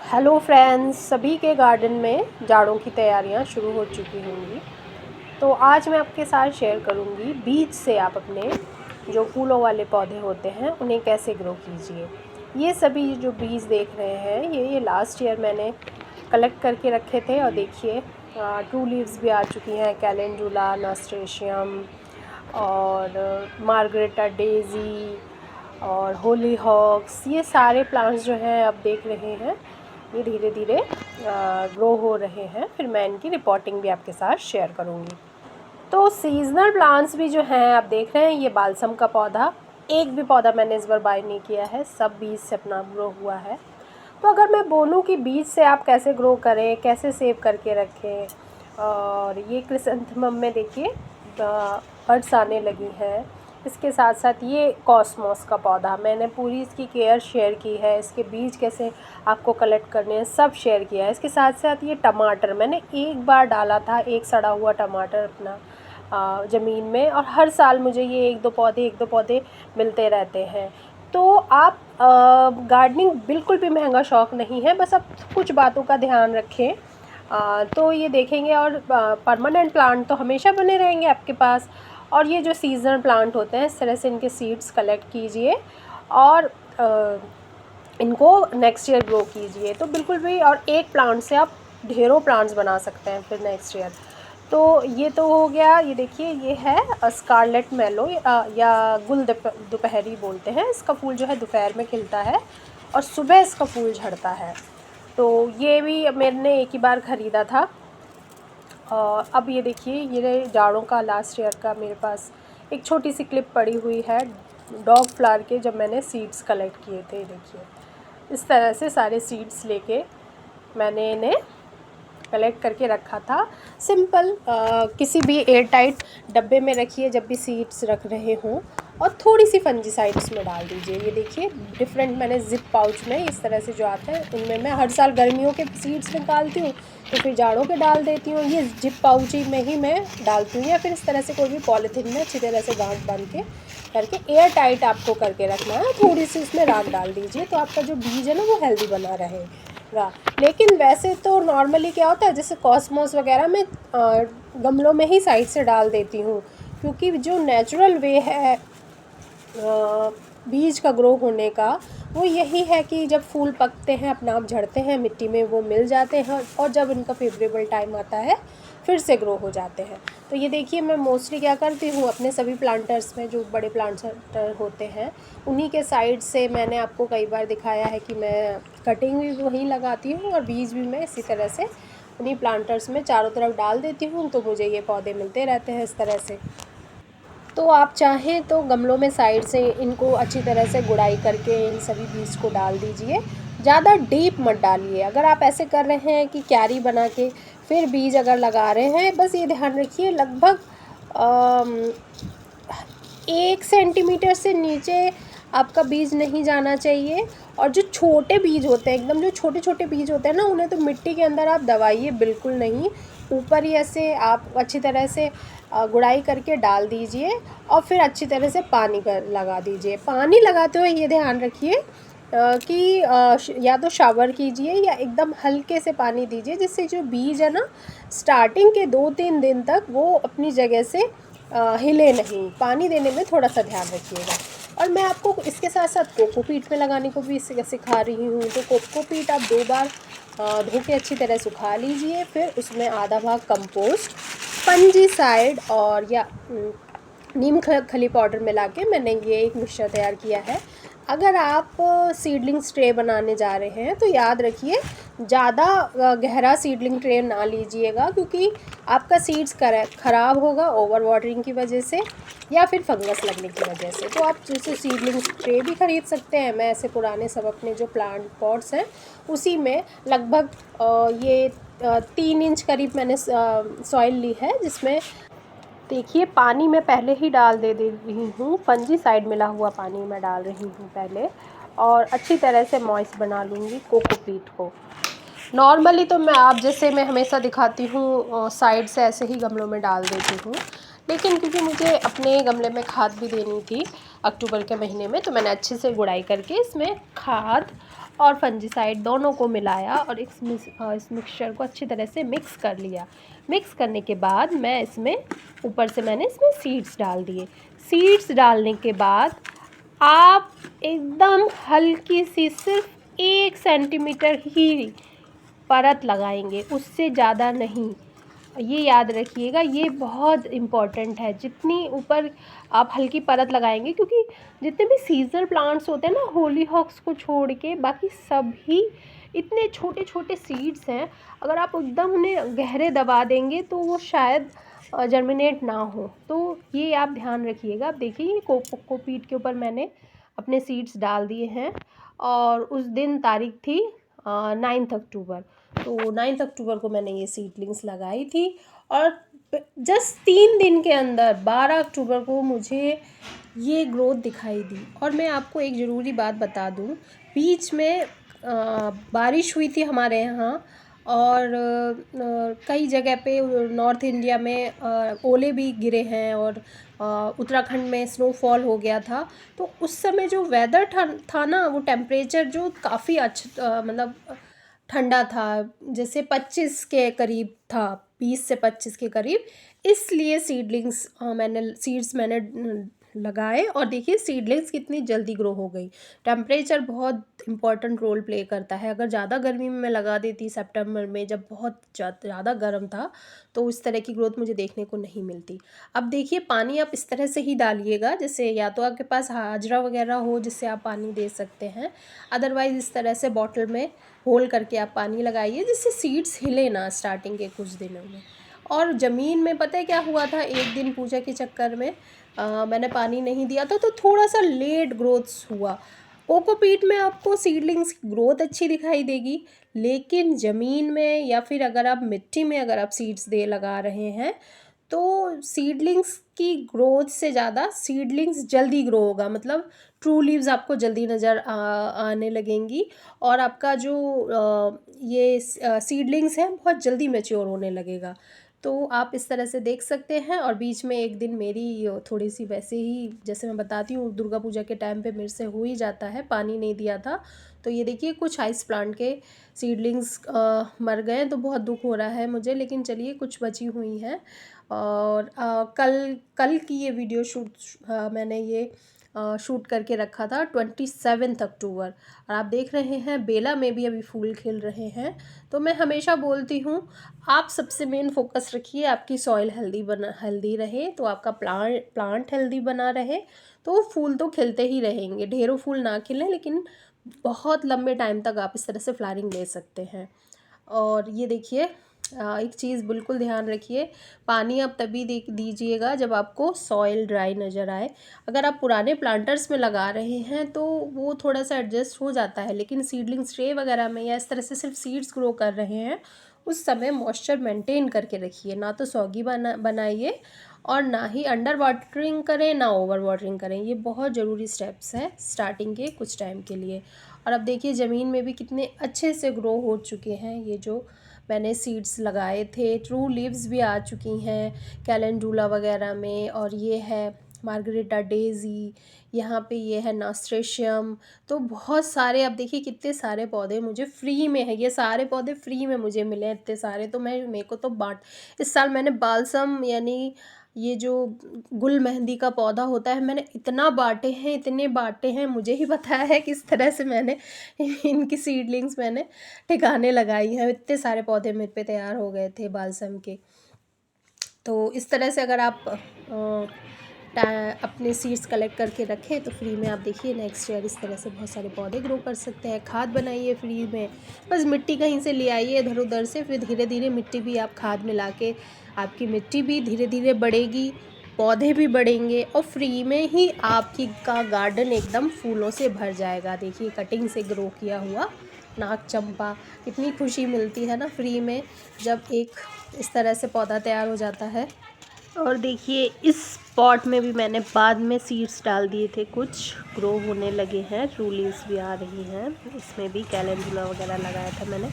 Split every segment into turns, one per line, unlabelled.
Hello friends, सभी के garden में जाड़ों की तैयारियां शुरू हो चुकी होंगी। तो आज मैं आपके साथ शेयर करूंगी बीज से आप अपने जो फूलों वाले पौधे होते हैं उन्हें कैसे ग्रो कीजिए। ये सभी जो बीज देख रहे हैं ये लास्ट ईयर मैंने कलेक्ट करके रखे थे और देखिए ट्रू लीव्स भी आ चुकी हैं, कैलेंडुला, नास्टेशियम और मार्गरेटा डेज़ी और होली हॉक्स। ये सारे प्लांट्स जो हैं आप देख रहे हैं ये धीरे धीरे ग्रो हो रहे हैं। फिर मैं इनकी रिपोर्टिंग भी आपके साथ शेयर करूंगी। तो सीजनल प्लांट्स भी जो हैं आप देख रहे हैं, ये बालसम का पौधा, एक भी पौधा मैंने इस बार बाय नहीं किया है, सब बीज से अपना ग्रो हुआ है। तो अगर मैं बोलूँ कि बीज से आप कैसे ग्रो करें, कैसे सेव करके रखें, और ये क्रिसेंथेमम में देखिए बड्स आने लगी हैं। इसके साथ साथ ये कॉस्मोस का पौधा, मैंने पूरी इसकी केयर शेयर की है, इसके बीज कैसे आपको कलेक्ट करने हैं सब शेयर किया है। इसके साथ साथ ये टमाटर मैंने एक बार डाला था, एक सड़ा हुआ टमाटर अपना ज़मीन में, और हर साल मुझे ये एक दो पौधे मिलते रहते हैं। तो आप गार्डनिंग बिल्कुल भी महंगा शौक़ नहीं है, बस आप कुछ बातों का ध्यान रखें तो ये देखेंगे। और परमानेंट प्लांट तो हमेशा बने रहेंगे आपके पास। और ये जो सीजनल प्लांट होते हैं इस तरह से इनके सीड्स कलेक्ट कीजिए और इनको नेक्स्ट ईयर ग्रो कीजिए। तो बिल्कुल भी, और एक प्लांट से आप ढेरों प्लांट्स बना सकते हैं फिर नेक्स्ट ईयर। तो ये तो हो गया। ये देखिए ये है स्कारलेट मेलो या गुल दोपहरी बोलते हैं। इसका फूल जो है दोपहर में खिलता है और सुबह इसका फूल झड़ता है। तो ये भी मैंने एक ही बार ख़रीदा था। अब ये देखिए ये जाड़ों का लास्ट ईयर का मेरे पास एक छोटी सी क्लिप पड़ी हुई है डॉग फ्लावर के, जब मैंने सीड्स कलेक्ट किए थे। देखिए इस तरह से सारे सीड्स लेके मैंने इन्हें कलेक्ट करके रखा था। सिंपल किसी भी एयर टाइट डब्बे में रखिए जब भी सीड्स रख रहे हों, और थोड़ी सी फंजीसाइड इसमें डाल दीजिए। ये देखिए डिफरेंट मैंने जिप पाउच में इस तरह से जो आते हैं उनमें मैं हर साल गर्मियों के सीड्स निकालती हूँ तो फिर जाड़ों के डाल देती हूँ। ये जिप पाउच ही में ही मैं डालती हूँ, या फिर इस तरह से कोई भी पॉलीथीन में अच्छी तरह से गांठ बांध के करके एयर टाइट आपको करके रखना है। थोड़ी सी इसमें राख डाल दीजिए तो आपका जो बीज है ना वो हेल्दी बना रहेगा। लेकिन वैसे तो नॉर्मली क्या होता है, जैसे कॉस्मोस वगैरह मैं गमलों में ही साइड से डाल देती हूँ, क्योंकि जो नेचुरल वे है बीज का ग्रो होने का वो यही है कि जब फूल पकते हैं अपना आप झड़ते हैं, मिट्टी में वो मिल जाते हैं, और जब इनका फेवरेबल टाइम आता है फिर से ग्रो हो जाते हैं। तो ये देखिए मैं मोस्टली क्या करती हूँ अपने सभी प्लांटर्स में, जो बड़े प्लांटर होते हैं उन्हीं के साइड से, मैंने आपको कई बार दिखाया है कि मैं कटिंग भी वहीं लगाती हूँ और बीज भी मैं इसी तरह से उन्हीं प्लांटर्स में चारों तरफ डाल देती हूँ। तो मुझे ये पौधे मिलते रहते हैं इस तरह से। तो आप चाहें तो गमलों में साइड से इनको अच्छी तरह से गुड़ाई करके इन सभी बीज को डाल दीजिए। ज़्यादा डीप मत डालिए। अगर आप ऐसे कर रहे हैं कि क्यारी बना के फिर बीज अगर लगा रहे हैं, बस ये ध्यान रखिए लगभग 1 सेंटीमीटर से नीचे आपका बीज नहीं जाना चाहिए। और जो छोटे बीज होते हैं, एकदम जो छोटे छोटे बीज होते हैं ना, उन्हें तो मिट्टी के अंदर आप दबाइए बिल्कुल नहीं। ऊपर ही ऐसे आप अच्छी तरह से गुड़ाई करके डाल दीजिए और फिर अच्छी तरह से पानी लगा दीजिए। पानी लगाते हुए ये ध्यान रखिए कि या तो शावर कीजिए या एकदम हल्के से पानी दीजिए, जिससे जो बीज है ना स्टार्टिंग के 2-3 दिन तक वो अपनी जगह से हिले नहीं। पानी देने में थोड़ा सा ध्यान रखिएगा। और मैं आपको इसके साथ साथ कोकोपीट में लगाने को भी सिखा रही हूँ। तो कोकोपीट आप 2 बार धो के अच्छी तरह सुखा लीजिए, फिर उसमें आधा भाग कंपोस्ट, फंजीसाइड और या नीम खली पाउडर मिला के मैंने ये एक मिक्सचर तैयार किया है। अगर आप सीडलिंग ट्रे बनाने जा रहे हैं तो याद रखिए ज़्यादा गहरा सीडलिंग ट्रे ना लीजिएगा, क्योंकि आपका सीड्स ख़राब होगा ओवर वाटरिंग की वजह से या फिर फंगस लगने की वजह से। तो आप जैसे सीडलिंग ट्रे भी ख़रीद सकते हैं। मैं ऐसे पुराने सब अपने जो प्लांट पॉट्स हैं उसी में लगभग ये 3 इंच करीब मैंने सॉइल ली है, जिसमें देखिए पानी मैं पहले ही डाल दे रही हूँ। फंजीसाइड मिला हुआ पानी मैं डाल रही हूँ पहले, और अच्छी तरह से मॉइस्ट बना लूँगी कोकोपीट को। नॉर्मली तो मैं हमेशा दिखाती हूँ साइड से ऐसे ही गमलों में डाल देती हूँ, लेकिन क्योंकि मुझे अपने गमले में खाद भी देनी थी अक्टूबर के महीने में, तो मैंने अच्छे से गुड़ाई करके इसमें खाद और फंजीसाइड दोनों को मिलाया और इस मिक्सचर को अच्छी तरह से मिक्स कर लिया। मिक्स करने के बाद मैं इसमें ऊपर से मैंने इसमें सीड्स डाल दिए। सीड्स डालने के बाद आप एकदम हल्की सी सिर्फ 1 सेंटीमीटर ही परत लगाएंगे, उससे ज़्यादा नहीं। ये याद रखिएगा, ये बहुत इम्पॉर्टेंट है। जितनी ऊपर आप हल्की परत लगाएंगे, क्योंकि जितने भी सीजनल प्लांट्स होते हैं ना, होलीहॉक्स को छोड़ के बाकी सभी इतने छोटे छोटे सीड्स हैं, अगर आप एकदम उन्हें गहरे दबा देंगे तो वो शायद जर्मिनेट ना हो। तो ये आप ध्यान रखिएगा। आप देखिए, ये कोकोपीट के ऊपर मैंने अपने सीड्स डाल दिए हैं और उस दिन तारीख थी 9 अक्टूबर। तो 9 अक्टूबर को मैंने ये सीडलिंग्स लगाई थी और जस्ट 3 दिन के अंदर 12 अक्टूबर को मुझे ये ग्रोथ दिखाई दी। और मैं आपको एक ज़रूरी बात बता दूं, बीच में बारिश हुई थी हमारे यहाँ और कई जगह पे नॉर्थ इंडिया में ओले भी गिरे हैं और उत्तराखंड में स्नोफॉल हो गया था। तो उस समय जो वेदर था ना, वो टेम्परेचर जो काफ़ी अच्छा मतलब ठंडा था, जैसे 25 के करीब था, 20 से 25 के करीब। इसलिए सीड्स मैंने लगाए और देखिए सीडलिंग्स कितनी जल्दी ग्रो हो गई। टेम्परेचर बहुत इंपॉर्टेंट रोल प्ले करता है। अगर ज़्यादा गर्मी में मैं लगा देती सितंबर में, जब बहुत ज़्यादा गर्म था, तो इस तरह की ग्रोथ मुझे देखने को नहीं मिलती। अब देखिए, पानी आप इस तरह से ही डालिएगा, जैसे या तो आपके पास हाजरा वगैरह हो जिससे आप पानी दे सकते हैं, अदरवाइज़ इस तरह से बॉटल में होल करके आप पानी लगाइए, जिससे सीड्स हिले ना स्टार्टिंग के कुछ दिनों में। और ज़मीन में पता है क्या हुआ था, एक दिन पूजा के चक्कर में मैंने पानी नहीं दिया था, तो थोड़ा सा लेट ग्रोथ्स हुआ। कोकोपीट में आपको सीडलिंग्स की ग्रोथ अच्छी दिखाई देगी, लेकिन ज़मीन में या फिर अगर आप मिट्टी में अगर आप सीड्स लगा रहे हैं, तो सीडलिंग्स की ग्रोथ से ज़्यादा सीडलिंग्स जल्दी ग्रो होगा। मतलब ट्रू लीव्स आपको जल्दी नज़र आने लगेंगी और आपका जो ये सीडलिंग्स हैं बहुत जल्दी मैच्योर होने लगेगा। तो आप इस तरह से देख सकते हैं। और बीच में एक दिन मेरी थोड़ी सी वैसे ही, जैसे मैं बताती हूँ, दुर्गा पूजा के टाइम पे मेरे से हो ही जाता है, पानी नहीं दिया था। तो ये देखिए, कुछ आइस प्लांट के सीडलिंग्स मर गए, तो बहुत दुख हो रहा है मुझे, लेकिन चलिए कुछ बची हुई हैं। और कल की ये वीडियो मैंने ये शूट करके रखा था 27 अक्टूबर, और आप देख रहे हैं बेला में भी अभी फूल खिल रहे हैं। तो मैं हमेशा बोलती हूँ, आप सबसे मेन फोकस रखिए आपकी सॉइल हेल्दी रहे, तो आपका प्लांट हेल्दी बना रहे, तो फूल तो खिलते ही रहेंगे। ढेरों फूल ना खिलें, लेकिन बहुत लंबे टाइम तक आप इस तरह से फ्लावरिंग ले सकते हैं। और ये देखिए, एक चीज़ बिल्कुल ध्यान रखिए, पानी आप तभी दीजिएगा जब आपको सॉइल ड्राई नज़र आए। अगर आप पुराने प्लांटर्स में लगा रहे हैं तो वो थोड़ा सा एडजस्ट हो जाता है, लेकिन सीडलिंग्स ट्रे वगैरह में या इस तरह से सिर्फ सीड्स ग्रो कर रहे हैं, उस समय मॉइस्चर मेंटेन करके रखिए। ना तो सॉगी बनाइए और ना ही अंडर वाटरिंग करें, ना ओवर वाटरिंग करें। ये बहुत ज़रूरी स्टेप्स हैं स्टार्टिंग के कुछ टाइम के लिए। और अब देखिए, ज़मीन में भी कितने अच्छे से ग्रो हो चुके हैं। ये जो मैंने सीड्स लगाए थे, ट्रू लीव्स भी आ चुकी हैं कैलेंडुला वगैरह में। और ये है मार्गरेटा डेज़ी, यहाँ पे ये है नास्ट्रेशियम। तो बहुत सारे, अब देखिए कितने सारे पौधे मुझे फ्री में है, ये सारे पौधे फ्री में मुझे मिले हैं इतने सारे। तो मेरे को तो इस साल मैंने बालसम, यानी ये जो गुल मेहंदी का पौधा होता है, मैंने इतने बांटे हैं, मुझे ही पता है किस तरह से मैंने इनकी सीडलिंग्स मैंने ठिकाने लगाई हैं। इतने सारे पौधे मेरे पे तैयार हो गए थे बालसम के। तो इस तरह से अगर आप अपने सीड्स कलेक्ट करके रखें तो फ्री में आप देखिए नेक्स्ट ईयर इस तरह से बहुत सारे पौधे ग्रो कर सकते हैं। खाद बनाइए फ्री में, बस मिट्टी कहीं से ले आइए इधर उधर से, फिर धीरे धीरे मिट्टी भी आप खाद मिला के, आपकी मिट्टी भी धीरे धीरे बढ़ेगी, पौधे भी बढ़ेंगे और फ्री में ही आपकी का गार्डन एकदम फूलों से भर जाएगा। देखिए, कटिंग से ग्रो किया हुआ नाग चंपा, कितनी खुशी मिलती है ना फ्री में, जब एक इस तरह से पौधा तैयार हो जाता है। और देखिए, इस पॉट में भी मैंने बाद में सीड्स डाल दिए थे, कुछ ग्रो होने लगे हैं, ट्रू लीव्स भी आ रही हैं। इसमें भी कैलेंडुला वगैरह लगाया था मैंने,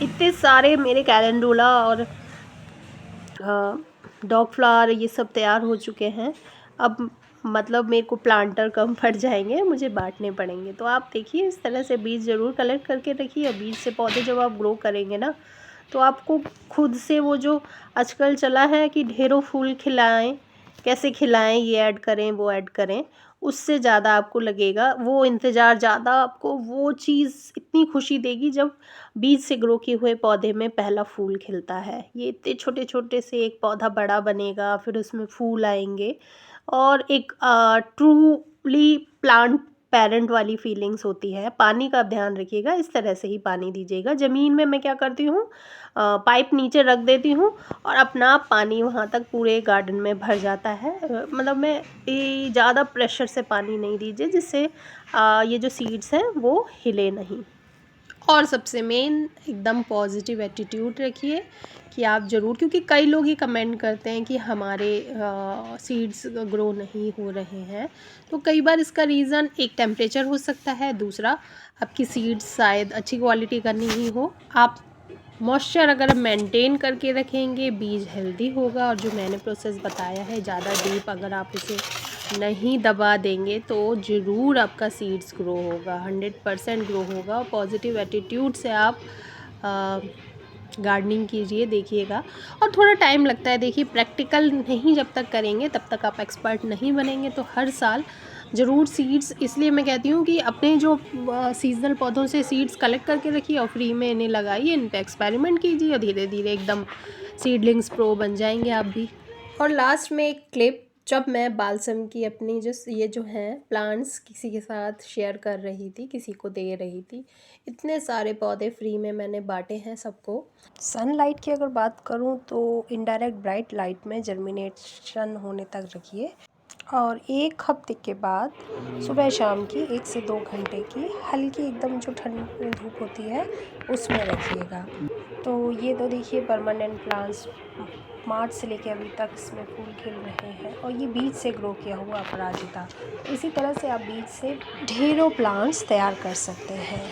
इतने सारे मेरे कैलेंडुला और डॉग फ्लावर ये सब तैयार हो चुके हैं। अब मतलब मेरे को प्लांटर कम पड़ जाएंगे, मुझे बांटने पड़ेंगे। तो आप देखिए इस तरह से बीज ज़रूर कलेक्ट करके रखिए। बीज से पौधे जब आप ग्रो करेंगे ना, तो आपको खुद से वो जो आजकल चला है कि ढेरों फूल खिलाएं, कैसे खिलाएं, ये ऐड करें वो ऐड करें, उससे ज़्यादा आपको लगेगा वो इंतज़ार, ज़्यादा आपको वो चीज़ इतनी खुशी देगी जब बीज से ग्रो किए हुए पौधे में पहला फूल खिलता है। ये इतने छोटे छोटे से एक पौधा बड़ा बनेगा, फिर उसमें फूल आएंगे और एक ट्रूली प्लांट पेरेंट वाली फीलिंग्स होती है। पानी का ध्यान रखिएगा, इस तरह से ही पानी दीजिएगा। ज़मीन में मैं क्या करती हूँ, पाइप नीचे रख देती हूँ और अपना आप पानी वहाँ तक पूरे गार्डन में भर जाता है। मतलब मैं ज़्यादा प्रेशर से पानी नहीं दीजिए, जिससे ये जो सीड्स हैं वो हिले नहीं। और सबसे मेन एकदम पॉजिटिव एटीट्यूड रखिए कि आप ज़रूर, क्योंकि कई लोग ही कमेंट करते हैं कि हमारे सीड्स ग्रो नहीं हो रहे हैं। तो कई बार इसका रीज़न एक टेम्परेचर हो सकता है, दूसरा आपकी सीड्स शायद अच्छी क्वालिटी का नहीं हो। आप मॉइस्चर अगर मेंटेन करके रखेंगे, बीज हेल्दी होगा। और जो मैंने प्रोसेस बताया है, ज़्यादा डीप अगर आप इसे नहीं दबा देंगे तो ज़रूर आपका सीड्स ग्रो होगा, 100% ग्रो होगा। और पॉजिटिव एटीट्यूड से आप गार्डनिंग कीजिए, देखिएगा। और थोड़ा टाइम लगता है, देखिए प्रैक्टिकल नहीं जब तक करेंगे तब तक आप एक्सपर्ट नहीं बनेंगे। तो हर साल ज़रूर सीड्स, इसलिए मैं कहती हूँ कि अपने जो सीजनल पौधों से सीड्स कलेक्ट करके रखिए और फ्री में इन्हें लगाइए, इन पे एक्सपेरिमेंट कीजिए और धीरे धीरे एकदम सीडलिंग्स प्रो बन जाएंगे आप भी। और लास्ट में एक क्लिप, जब मैं बालसम की अपनी ये जो हैं प्लांट्स किसी के साथ शेयर कर रही थी, किसी को दे रही थी, इतने सारे पौधे फ्री में मैंने बांटे हैं सबको। सनलाइट की अगर बात करूं तो इनडायरेक्ट ब्राइट लाइट में जर्मिनेशन होने तक रखिए और 1 हफ्ते के बाद सुबह शाम की 1 से 2 घंटे की हल्की एकदम जो ठंडी धूप होती है उसमें रखिएगा। तो ये तो देखिए परमानेंट प्लांट्स मार्च से लेकर अभी तक इसमें फूल खिल रहे हैं और ये बीज से ग्रो किया हुआ अपराजिता। इसी तरह से आप बीज से ढेरों प्लांट्स तैयार कर सकते हैं।